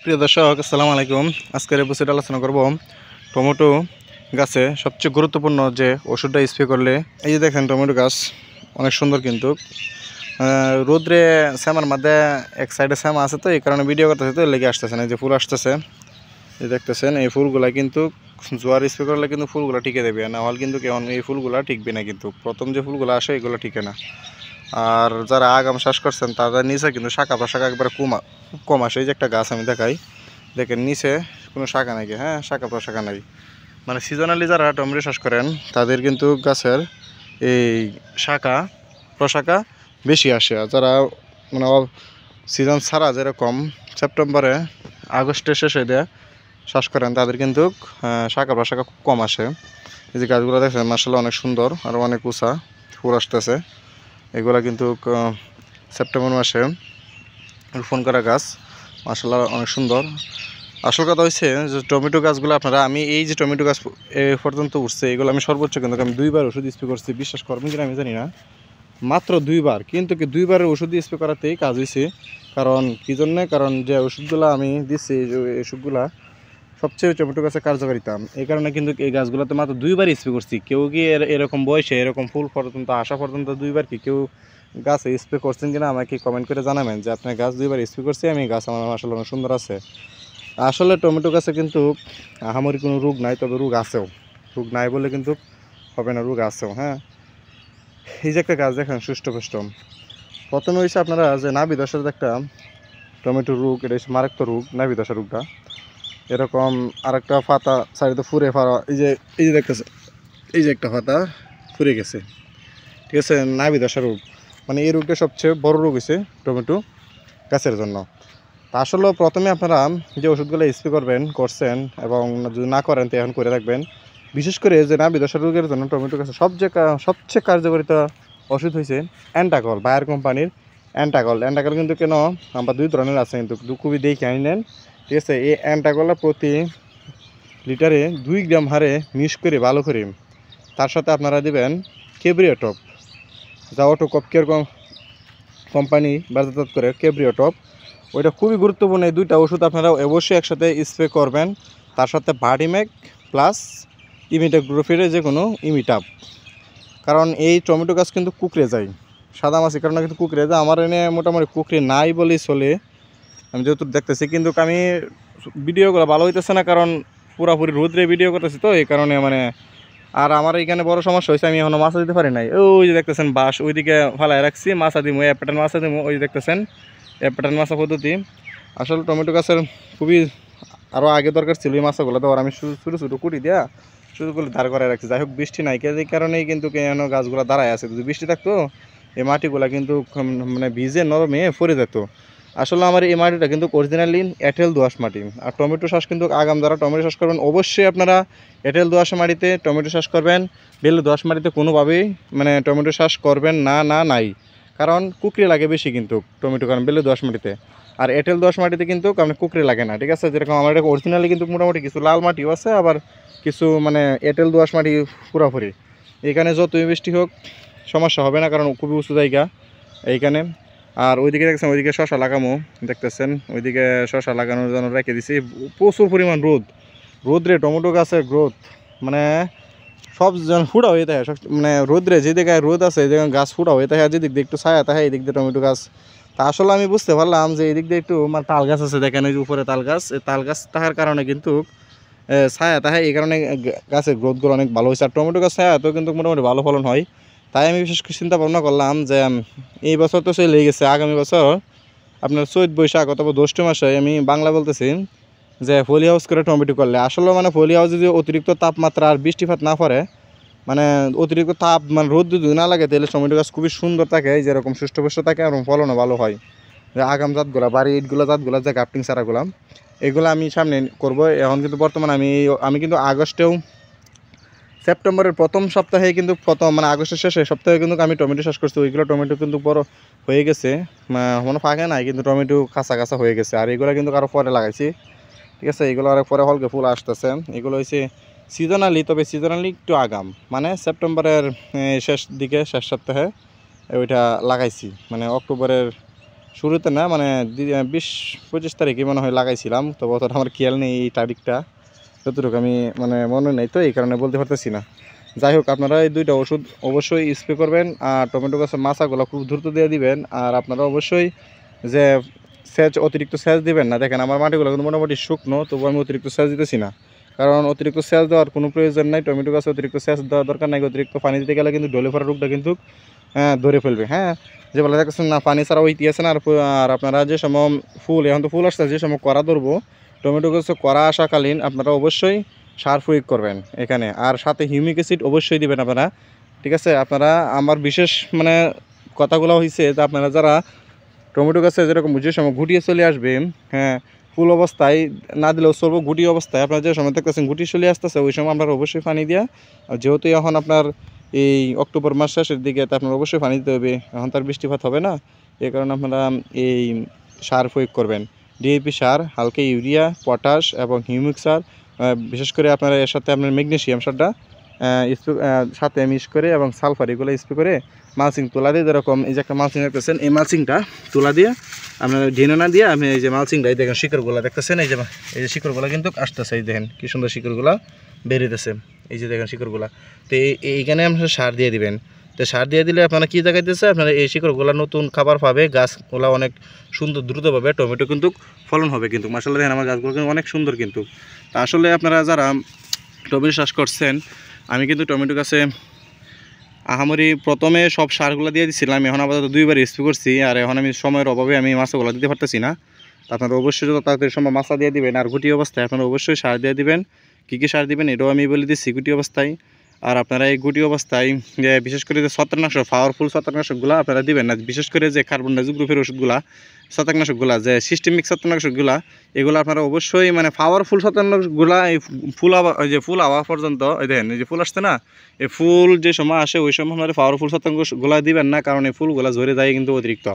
প্রিয় দর্শক, আসসালামু আলাইকুম। আজকের এপিসোডে আলোচনা করব টমেটো গাছে সবচেয়ে গুরুত্বপূর্ণ যে ওষুধটা স্প্রে করলে। এই যে দেখেন টমেটো গাছ অনেক সুন্দর, কিন্তু রোদ্রে শ্যামার মধ্যে এক সাইডে শ্যামা আছে, তো এই কারণে ভিডিও করতেছে, তো লেগে আসতেছে না। এই যে ফুল আসতেছে, এই দেখতেছেন, এই ফুলগুলা কিন্তু জোয়ার স্প্রে করলে কিন্তু ফুলগুলো টিকে দেবে, না হলে কিন্তু কেমন এই ফুলগুলা টিকবে না। কিন্তু প্রথম যে ফুলগুলো আসে এগুলো টিকে না। আর যারা আগাম শ্বাস করছেন তাদের নিচে কিন্তু শাখা প্রশাখা একবারে কম আসে। এই যে একটা গাছ আমি দেখাই, দেখেন নিচে কোনো শাখা নাই, হ্যাঁ, শাখা প্রশাখা নাই। মানে সিজনালি যারা টমেটো চাষ করেন তাদের কিন্তু গাছের এই শাখা প্রশাখা বেশি আসে। আর যারা মানে সিজন ছাড়া যেরকম সেপ্টেম্বরে আগস্টের শেষে দিয়ে চাষ করেন তাদের কিন্তু শাখা প্রশাখা খুব কম আসে। এই যে গাছগুলো দেখছেন মাশাআল্লাহ অনেক সুন্দর আর অনেক উঁচা, ফুল আসতেছে। এগুলা কিন্তু সেপ্টেম্বর মাসে রোপণ করা গাছ, মাশাআল্লাহ অনেক সুন্দর। আসল কথা হচ্ছে যে টমেটো গাছগুলো আপনারা, আমি এই যে টমেটো গাছ এ পর্যন্ত উঠছে এগুলো আমি সর্বোচ্চ কিন্তু আমি 2বার ওষুধ স্প্রে করছি। বিশ্বাস করবেন কিনা আমি জানি না, মাত্র 2বার, কিন্তু কি 2বারের ওষুধ স্প্রে করাতেই কাজ হয়েছে। কারণ কী জন্যে? কারণ যে ওষুধগুলো আমি দিচ্ছি, এই ওষুধগুলা সবচেয়ে টমেটো গাছের কার্যকারিতা, এই কারণে কিন্তু এই গাছগুলোতে মাত্র 2বার স্প্রে করছি। কেউ কি এরকম বয়সে এরকম ফুল পর্যন্ত আসা পর্যন্ত 2বার কি কেউ গাছে স্প্রে করছেন কিনা আমাকে কমেন্ট করে জানাবেন যে আপনার গাছ 2বার স্প্রে করছি আমি, গাছ আমার মাশাআল্লাহ অনেক সুন্দর আছে। আসলে টমেটো গাছে কিন্তু আহামরি কোনো রোগ নাই, তবে রোগ আছেও। রোগ নাই বলে কিন্তু হবে না, রোগ আছেও। হ্যাঁ, এই যে একটা গাছ দেখেন সুষ্ঠুপুষ্ট। প্রথমে হয়েছে আপনারা যে নাভি ধসার একটা টমেটো রোগ, এটা হচ্ছে মারাত্মক রোগ, নাভি ধসা রোগটা। এরকম আরেকটা পাতা সাইডে ফুরে ফাড়া, এই যে দেখতেছে, এই যে একটা পাতা ফুরে গেছে, ঠিক আছে, নাভি ধসা রোগ। মানে এই রোগটা সবচেয়ে বড় রোগ হয়েছে টমেটো গাছের জন্য। তা আসলে প্রথমে আপনারা যে ওষুধগুলো স্প্রে করছেন এবং যদি না করেন তো এখন করে রাখবেন। বিশেষ করে যে নাভি ধসা রোগের জন্য টমেটো গাছের সবচেয়ে কার্যকারিতা ওষুধ হয়েছে অ্যান্টাকল, বায়ার কোম্পানির অ্যান্টাকল। অ্যান্টাকল কিন্তু কেন আমরা 2 ধরনের আছে, কিন্তু খুবই দেখে আনি নেন, ঠিক আছে। এই অ্যান্টাকলটা প্রতি লিটারে 2 গ্রাম হারে মিক্স করে ভালো করে তার সাথে আপনারা দেবেন কেব্রিওটপ, যা অটোকপ কেয়ার কোম্পানি বাজারজাত করে কেব্রিওটপ। ওইটা খুবই গুরুত্বপূর্ণ। এই 2টা ওষুধ আপনারা অবশ্যই একসাথে স্প্রে করবেন। তার সাথে ভার্ডিম্যাক প্লাস ইমিডাক্লোপিরের যে কোনো ইমিটাপ। কারণ এই টমেটো গাছ কিন্তু কুকড়ে যায়, সাদা মাছির কারণে কিন্তু কুকড়ে যায়। আমার এনে মোটামুটি কুকড়ে নাই বলেই চলে, আমি যেহেতু দেখতেছি। কিন্তু আমি ভিডিওগুলো ভালো হইতেছে না, কারণ পুরাপুরি রোদ্রে ভিডিও করতেছি, তো এই কারণে মানে। আর আমার এইখানে বড় সমস্যা হয়েছে, আমি এখনও মাছা দিতে পারি নাই। ওই যে দেখতেছেন বাঁশ ওইদিকে ফালাই রাখছি, মাছা দিমো, প্যাটার্ন মাছা দিমো। ওই যে দেখতেছেন প্যাটার্ন মাছা পদ্ধতি। আসলে টমেটো গাছের খুবই আরও আগে দরকার ছিল এই মাছাগুলো দেওয়ার। আমি ছোটো ছোটো কুটি দেওয়া শুধু করে দাঁড় করায় রাখছি। যাই হোক, বৃষ্টি নাই, এই কারণেই কিন্তু কেন গাছগুলো দাঁড়ায় আছে। যদি বৃষ্টি থাকতো এই মাটিগুলো কিন্তু মানে ভিজে নরমে পড়ে যেত। আসলে আমার এই মাটিটা কিন্তু অরিজিনালি এঁটেল দোআঁশ মাটি। আর টমেটো চাষ কিন্তু আগাম যারা টমেটো চাষ করবেন অবশ্যই আপনারা এঁটেল দোআঁশ মাটিতে টমেটো চাষ করবেন। বেলে দোআঁশ মাটিতে কোনোভাবেই মানে টমেটো চাষ করবেন না, নাই। কারণ কুকরি লাগে বেশি কিন্তু টমেটো, কারণ বেলে দোআঁশ মাটিতে। আর এঁটেল দোআঁশ মাটিতে কিন্তু আপনার কুকরি লাগে না, ঠিক আছে। যেরকম আমার এটা অরিজিনালি কিন্তু মোটামুটি কিছু লাল মাটিও আছে, আবার কিছু মানে এঁটেল দোআঁশ মাটি পুরাপুরি। এখানে যতই বৃষ্টি হোক সমস্যা হবে না, কারণ খুবই উঁচু জায়গা এইখানে। আর ওইদিকে দেখছেন, ওইদিকে শশা লাগামো, দেখতেছেন ওইদিকে শশা লাগানোর জন্য রেখে দিছি। প্রচুর পরিমাণ রোদ্রে টমেটো গাছের গ্রোথ মানে সব যেন ফুটা হয়ে থাকে। মানে রোদ্রে যে জায়গায় রোদ আছে, যে গাছ ফুটা হয়ে থাকে, যেদিক দিয়ে একটু ছায়া থাকে এই দিক দিয়ে টমেটো গাছ। তা আসলে আমি বুঝতে পারলাম যে এই দিক দিয়ে একটু মানে তাল গাছ আছে, দেখেন ওই যে উপরে তাল গাছ। এই তাল গাছ থাকার কারণে কিন্তু ছায়া থাকে, এই কারণে গাছের গ্রোথগুলো অনেক ভালো হয়েছে। আর টমেটো গাছ ছায়া তো কিন্তু মোটামুটি ভালো ফলন হয়। তাই আমি বিশেষ করে চিন্তা ভাবনা করলাম যে এই বছর তো চলে গেছে, আগামী বছর আপনার চৈত বৈশাখ অথবা জ্যৈষ্ঠ মাসে আমি বাংলা বলতেছি যে ফলি হাউস করে টমেটো করলে। আসলে মানে ফলি হাউসে যদি অতিরিক্ত তাপমাত্রা আর বৃষ্টিপাত না পড়ে, মানে অতিরিক্ত তাপ মানে রোদ যদি না লাগে, তাহলে টমেটো গাছ খুবই সুন্দর থাকে, যেরকম সুষ্ঠুপুষ্ট থাকে এবং ফলনও ভালো হয়। যে আগাম জাতগুলা বাড়ি ইটগুলো জাতগুলা যে গাফটিং চারাগুলা, এগুলো আমি সামনে করব। এখন কিন্তু বর্তমানে আমি কিন্তু আগস্টেও সেপ্টেম্বরের প্রথম সপ্তাহে কিন্তু মানে আগস্টের শেষে সপ্তাহে কিন্তু আমি টমেটো চাষ করছি। ওইগুলো টমেটো কিন্তু বড় হয়ে গেছে, কোনো ফাঁকে নাই, কিন্তু টমেটো কাঁচা কাঁচা হয়ে গেছে। আর এগুলো কিন্তু আরও পরে লাগাইছি, ঠিক আছে। এগুলো আরও পরে হলকে ফুল আসতেছে। এগুলো হচ্ছে সিজনালি, তবে সিজনালি একটু আগাম, মানে সেপ্টেম্বরের শেষ দিকে, শেষ সপ্তাহে ওইটা লাগাইছি। মানে অক্টোবরের শুরুতে না মানে 20-25 তারিখে মনে হয় লাগাইছিলাম, তবে অতটা আমার খেয়াল নেই এই তারিখটা, যতটুকু আমি মানে মনে নেই, তো এই কারণে বলতে পারতেছি না। যাই হোক, আপনারা এই দুইটা ওষুধ অবশ্যই স্প্রে করবেন, আর টমেটো গাছের মাচাগুলো খুব দ্রুত দিয়ে দিবেন। আর আপনারা অবশ্যই যে অতিরিক্ত সেচ দিবেন না। দেখেন আমার মাটিগুলো কিন্তু মোটামুটি শুকনো, তবু আমি অতিরিক্ত সেচ দিতেছি না, কারণ অতিরিক্ত সেচ দেওয়ার কোনো প্রয়োজন নাই। টমেটো গাছে অতিরিক্ত সেচ দেওয়ার দরকার নাই। অতিরিক্ত পানি দিতে গেলে কিন্তু ডলে পড়ার রোগটা কিন্তু ধরে ফেলবে। হ্যাঁ, যে বলে দেখছেন না পানি ছাড়া ওইটি আছে না। আর আপনারা যে সময় ফুল, এখন তো ফুল আসছে, যে সময় করা ধরবো টমেটো গাছে করা আসাকালীন আপনারা অবশ্যই সার প্রয়োগ করবেন এখানে, আর সাথে হিউমিক অ্যাসিড অবশ্যই দিবেন আপনারা। ঠিক আছে, আপনারা আমার বিশেষ মানে কথাগুলো হয়েছে যে আপনারা যারা টমেটো গাছে যেরকম যে সময় গুটিয়ে চলে আসবে, হ্যাঁ ফুল অবস্থায় না দিলেও চলবো, গুটি অবস্থায় আপনারা যে সময় দেখতেছেন গুটি চলে আসতেছে, ওই সময় আপনারা অবশ্যই পানি দেওয়া। যেহেতু এখন আপনার এই অক্টোবর মাস শেষের দিকে, তো আপনার অবশ্যই পানি দিতে হবে, এখন তার বৃষ্টিপাত হবে না, এই কারণে আপনারা এই সার প্রয়োগ করবেন। ডিএপি সার, হালকা ইউরিয়া, পটাশ এবং হিউমিক সার, বিশেষ করে আপনারা এর সাথে আপনার ম্যাগনেসিয়াম সারটা সাথে মিক্স করে এবং সালফার এগুলো স্প্রে করে মালচিং তোলা দিয়ে, যেরকম এই যে একটা মালচিং দেখতেছেন, এই মালচিংটা তোলা দিয়ে আপনার ঢেনে না দিয়ে আমি এই যে মালচিংটা, এই দেখেন শিকড়গুলো দেখতেছেন, এই যে শিকড়গুলো কিন্তু আসতেছে, এই দেখেন কি সুন্দর শিকড়গুলো বেরিয়েছে, এই যে দেখেন শিকড়গুলো। তো এইখানে আপনারা সার দিয়ে দিবেন। তো সার দিয়ে দিলে আপনারা কী দেখাইতেছে, আপনারা এই শিকড়গুলো নতুন খাবার পাবে, গাছগুলো অনেক সুন্দর দ্রুত পাবে, টমেটো কিন্তু ফলন হবে কিন্তু। মাশাআল্লাহ দেখেন আমার গাছগুলো কিন্তু অনেক সুন্দর কিন্তু। তা আসলে আপনারা যারা টমেটো চাষ করছেন, আমি কিন্তু টমেটো গাছে আহামরি প্রথমে সব সারগুলো দিয়ে দিচ্ছিলাম, এখন আপাতত 2বার স্প্রে করছি, আর এখন আমি সময়ের অভাবে আমি মাছগুলো দিতে পারতেছি না। আপনারা অবশ্যই যত তাড়াতাড়ি সম্ভব মাছা দিয়ে দিবেন। আর গুটি অবস্থায় আপনারা অবশ্যই সার দিয়ে দিবেন। কী কী সার দিবেন এটাও আমি বলে দিচ্ছি গুটি অবস্থায়। আর আপনারা এই গুটি অবস্থায় বিশেষ করে যে ছত্রাকনাশক, পাওয়ারফুল ছত্রাকনাশকগুলো আপনারা দিবেন না। বিশেষ করে যে কার্বন ডাইঅক্সাইড গ্রুপের ওষুধগুলা, ছত্রাকনাশকগুলা, যে সিস্টেমিক ছত্রাকনাশকগুলা, এগুলো আপনারা অবশ্যই মানে পাওয়ারফুল ছত্রাকনাশকগুলা এই ফুল আওয়া পর্যন্ত, এই দেখেন এই যে ফুল আসছে না, এই ফুল যে সময় আসে ওই সময় আপনারা পাওয়ারফুল ছত্রাকনাশকগুলা দিবেন না, কারণ এই ফুলগুলা ঝরে যায় কিন্তু অতিরিক্ত।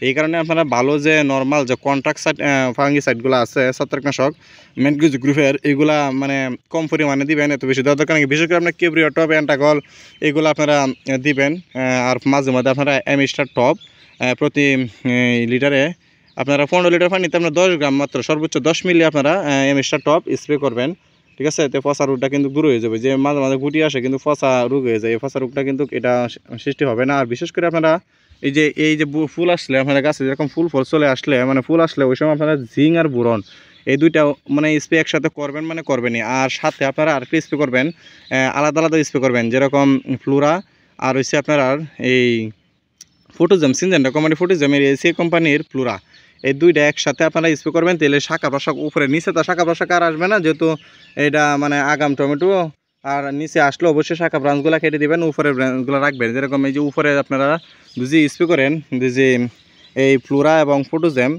এই কারণে আপনারা ভালো যে নর্মাল যে কন্ট্রাক্ট ফাঙ্গিসাইডগুলো আছে ছত্রাকনাশক ম্যানগ্রোভ গ্রুপের, এগুলা মানে কম পরিমাণে দিবেন, এত বেশি দেওয়ার দরকার নেই। বিশেষ করে আপনার কেব্রিও টপ, অ্যান্টাগল এগুলো আপনারা দিবেন। আর মাঝে মাঝে আপনারা অ্যামিস্টার টপ প্রতি লিটারে আপনারা 15 লিটার পানিতে আপনার 10 গ্রাম মাত্র, সর্বোচ্চ 10 মিলি আপনারা অ্যামিস্টার টপ স্প্রে করবেন। ঠিক আছে, এতে ফসা রোগটা কিন্তু দূর হয়ে যাবে। যে মাঝে মাঝে গুটি আসে কিন্তু ফসা রোগ হয়ে যায়, এই ফসা রোগটা কিন্তু এটা সৃষ্টি হবে না। আর বিশেষ করে আপনারা এই যে ফুল আসলে আপনারা গাছে যেরকম ফুল চলে আসলে, মানে ফুল আসলে ওই সময় আপনারা জিঙ্ক আর বোরন এই দুইটা মানে স্প্রে একসাথে করবেন, মানে করবেনই। আর সাথে আপনারা আরেকটা স্প্রে করবেন, আলাদা আলাদা স্প্রে করবেন, যেরকম ফ্লোরা আর হচ্ছে আপনার এই ফটোজেম, সিনজেন্টা কোম্পানি ফটোজেমের এসি কোম্পানির ফ্লোরা, এই দুইটা একসাথে আপনারা স্প্রে করবেন। তেলে শাখা প্রশাক উপরে নিচে তো শাখা প্রশাক আর আসবে না, যেহেতু এটা মানে আগাম টমেটো। আর নিচে আসলে অবশ্যই শাখা ব্রাঞ্চগুলো কেটে দেবেন, উপরে ব্রাঞ্চগুলো রাখবেন। যেরকম এই যে উপরে আপনারা যদি স্প্রে করেন যে এই ফ্লোরা এবং ফটোজেম,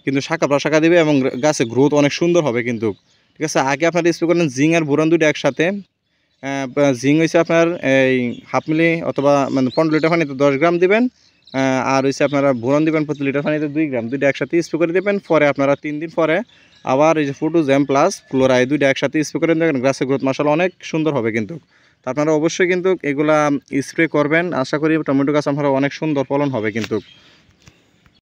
কিন্তু শাখা প্রশাখা দেবে এবং গাছে গ্রোথ অনেক সুন্দর হবে কিন্তু। ঠিক আছে, আগে আপনারা স্প্রে করেন জিঙ্ক আর বোরন দুটো একসাথে। জিঙ্ক হয়েছে আপনার এই 1/2 মিলি অথবা মানে 15 লিটার পানিতে 10 গ্রাম দেবেন। আর হচ্ছে আপনারা বোরন দেবেন প্রতি লিটার পানিতে 2 গ্রাম, দুইটা একসাথে স্প্রে করে দেবেন। পরে আপনারা 3 দিন পরে আবার এই যে ফটোজেম প্লাস ফ্লোরা এই দুইটা একসাথে স্প্রে করে দেবেন, গাছের গ্রোথ মাশাআল্লাহ অনেক সুন্দর হবে কিন্তু। তো আপনারা অবশ্যই কিন্তু এগুলা স্প্রে করবেন, আশা করি টমেটো গাছ আপনারা অনেক সুন্দর ফলন হবে কিন্তু।